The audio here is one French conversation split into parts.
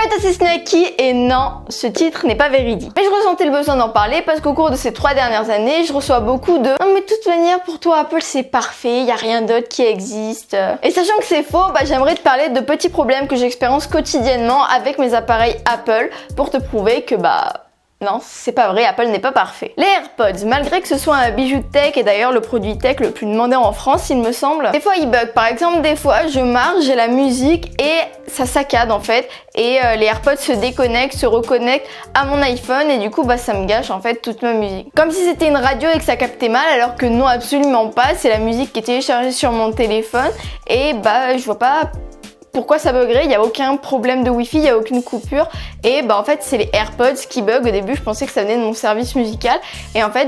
à toi, c'est Snacky et non, ce titre n'est pas véridique. Mais je ressentais le besoin d'en parler parce qu'au cours de ces 3 dernières années, je reçois beaucoup de « Non mais de toute manière pour toi Apple c'est parfait, y a rien d'autre qui existe ». Et sachant que c'est faux, j'aimerais te parler de petits problèmes que j'expérience quotidiennement avec mes appareils Apple pour te prouver que non, c'est pas vrai, Apple n'est pas parfait. Les AirPods, malgré que ce soit un bijou de tech et d'ailleurs le produit tech le plus demandé en France, il me semble, des fois ils bug. Par exemple, des fois je marche, j'ai la musique et ça saccade en fait et les AirPods se déconnectent, se reconnectent à mon iPhone et du coup ça me gâche en fait toute ma musique. Comme si c'était une radio et que ça captait mal alors que non, absolument pas, c'est la musique qui est téléchargée sur mon téléphone et je vois pas pourquoi ça buggerait, il n'y a aucun problème de Wi-Fi, il n'y a aucune coupure et en fait c'est les AirPods qui bug. Au début je pensais que ça venait de mon service musical et en fait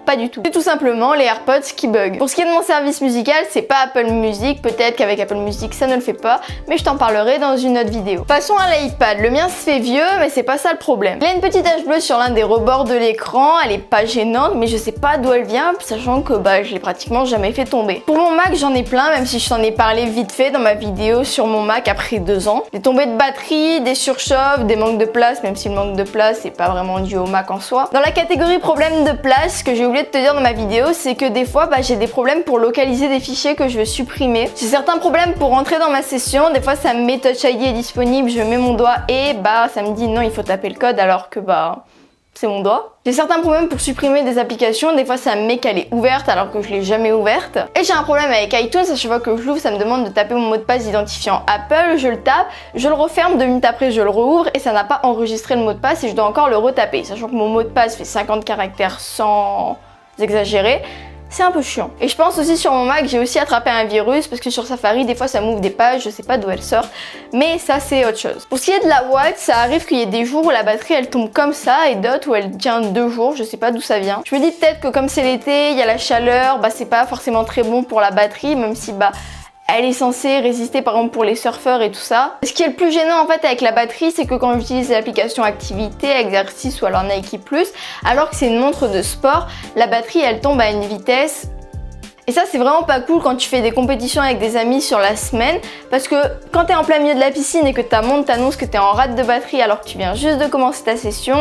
pas du tout. C'est tout simplement les AirPods qui bug. Pour ce qui est de mon service musical, c'est pas Apple Music, peut-être qu'avec Apple Music ça ne le fait pas, mais je t'en parlerai dans une autre vidéo. Passons à l'iPad, le mien se fait vieux mais c'est pas ça le problème. Il a une petite tache bleue sur l'un des rebords de l'écran, elle est pas gênante mais je sais pas d'où elle vient, sachant que je l'ai pratiquement jamais fait tomber. Pour mon Mac j'en ai plein, même si je t'en ai parlé vite fait dans ma vidéo sur mon Mac après 2 ans. Des tombées de batterie, des surchauffes, des manques de place, même si le manque de place c'est pas vraiment dû au Mac en soi. Dans la catégorie problème de place, ce que j'ai oublié de te dire dans ma vidéo, c'est que des fois j'ai des problèmes pour localiser des fichiers que je veux supprimer. J'ai certains problèmes pour rentrer dans ma session, des fois ça me met Touch ID est disponible, je mets mon doigt et ça me dit non il faut taper le code alors que c'est mon doigt. J'ai certains problèmes pour supprimer des applications, des fois ça me met qu'elle est ouverte alors que je l'ai jamais ouverte. Et j'ai un problème avec iTunes, à chaque fois que je l'ouvre ça me demande de taper mon mot de passe identifiant Apple, je le tape, je le referme, 2 minutes après je le rouvre et ça n'a pas enregistré le mot de passe et je dois encore le retaper, sachant que mon mot de passe fait 50 caractères sans exagérer. C'est un peu chiant. Et je pense aussi sur mon Mac, j'ai aussi attrapé un virus parce que sur Safari, des fois ça m'ouvre des pages, je sais pas d'où elles sortent, mais ça c'est autre chose. Pour ce qui est de la Watt, ça arrive qu'il y ait des jours où la batterie elle tombe comme ça et d'autres où elle tient 2 jours, je sais pas d'où ça vient. Je me dis peut-être que comme c'est l'été, il y a la chaleur, c'est pas forcément très bon pour la batterie, même si elle est censée résister par exemple pour les surfeurs et tout ça. Ce qui est le plus gênant en fait avec la batterie, c'est que quand j'utilise l'application activité, exercice ou alors Nike+, alors que c'est une montre de sport, la batterie elle tombe à une vitesse. Et ça c'est vraiment pas cool quand tu fais des compétitions avec des amis sur la semaine, parce que quand t'es en plein milieu de la piscine et que ta montre t'annonce que t'es en rate de batterie alors que tu viens juste de commencer ta session,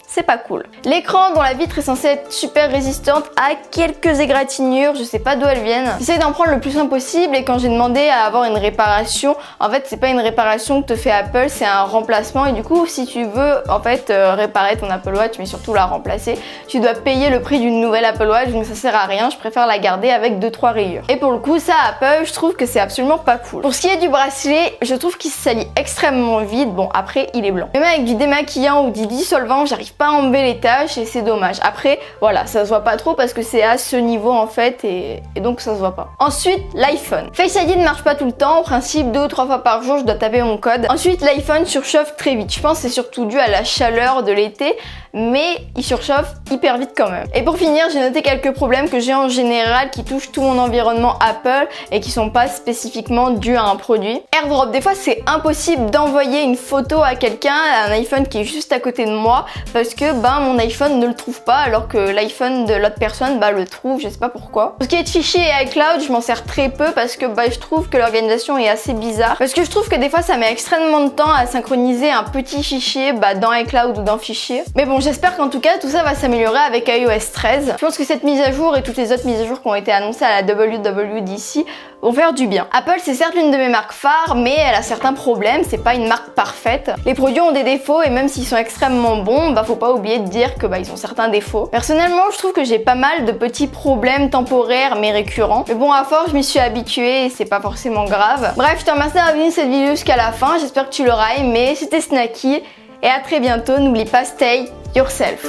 c'est pas cool. L'écran dont la vitre est censée être super résistante a quelques égratignures, je sais pas d'où elles viennent. J'essaie d'en prendre le plus simple possible et quand j'ai demandé à avoir une réparation, en fait c'est pas une réparation que te fait Apple, c'est un remplacement et du coup si tu veux en fait réparer ton Apple Watch mais surtout la remplacer, tu dois payer le prix d'une nouvelle Apple Watch, donc ça sert à rien, je préfère la garder avec 2-3 rayures. Et pour le coup ça Apple, je trouve que c'est absolument pas cool. Pour ce qui est du bracelet, je trouve qu'il se salit extrêmement vite, bon après il est blanc. Même avec du démaquillant ou du dissolvant, j'arrive pas à enlever les taches et c'est dommage. Après voilà, ça se voit pas trop parce que c'est à ce niveau en fait et donc ça se voit pas. Ensuite l'iPhone. Face ID ne marche pas tout le temps, en principe 2 ou 3 fois par jour je dois taper mon code. Ensuite l'iPhone surchauffe très vite, je pense que c'est surtout dû à la chaleur de l'été, mais il surchauffe hyper vite quand même. Et pour finir, j'ai noté quelques problèmes que j'ai en général qui touchent tout mon environnement Apple et qui sont pas spécifiquement dus à un produit. AirDrop, des fois c'est impossible d'envoyer une photo à quelqu'un, à un iPhone qui est juste à côté de moi, parce que mon iPhone ne le trouve pas alors que l'iPhone de l'autre personne le trouve, je sais pas pourquoi. Pour ce qui est de fichiers et iCloud, je m'en sers très peu parce que je trouve que l'organisation est assez bizarre, parce que je trouve que des fois ça met extrêmement de temps à synchroniser un petit fichier dans iCloud ou dans Fichier. Mais bon, j'espère qu'en tout cas tout ça va s'améliorer avec iOS 13. Je pense que cette mise à jour et toutes les autres mises à jour qui ont été annoncées à la WWDC vont faire du bien. Apple c'est certes l'une de mes marques phares, mais elle a certains problèmes, c'est pas une marque parfaite. Les produits ont des défauts et même s'ils sont extrêmement bons, faut pas oublier de dire que ils ont certains défauts. Personnellement, je trouve que j'ai pas mal de petits problèmes temporaires mais récurrents. Mais bon, à force, je m'y suis habituée et c'est pas forcément grave. Bref, je te remercie d'avoir vu cette vidéo jusqu'à la fin. J'espère que tu l'auras aimé. C'était Snacky et à très bientôt. N'oublie pas, stay yourself.